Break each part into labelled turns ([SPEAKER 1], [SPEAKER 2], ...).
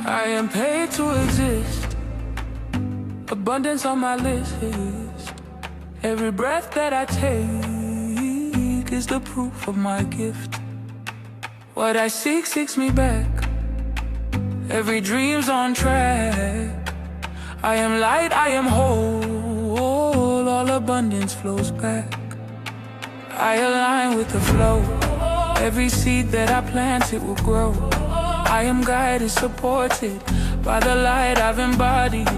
[SPEAKER 1] I am paid to exist. Abundance on my list. Every breath that I take is the proof of my gift. What I seek seeks me back. Every dream's on track. I am light, I am whole. All abundance flows back. I align with the flow. Every seed that I plant, it will grow. I am guided, supported by the light I've embodied.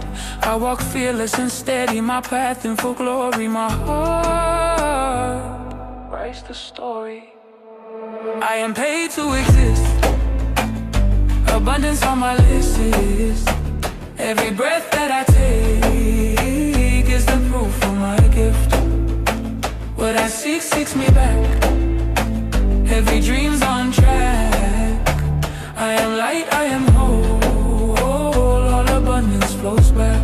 [SPEAKER 1] I walk fearless and steady, my path in full glory. My heart writes the story. I am paid to exist. Abundance on my list is every breath that I take is the proof of my gift. What I seek seeks me back. Every dream's on track. I am light, I am whole. All abundance flows back.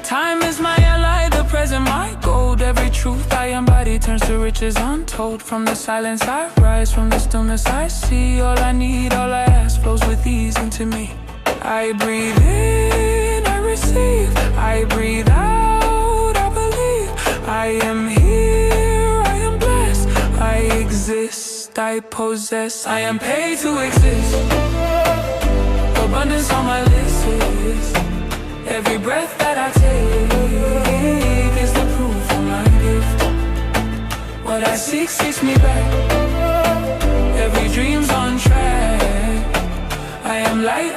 [SPEAKER 1] Time is my ally, the present my gold. Every truth I embody turns to riches untold. From the silence I rise, from the stillness I see. All I need, all I ask flows with ease into me. I breathe in, I receive. I breathe out, I believe. I am here, I am blessed. I exist, I possess. I am paid to exist. Abundance on my list is every breath that I take is the proof of my gift. What I seek seeks me back. Every dream's on track. I am light,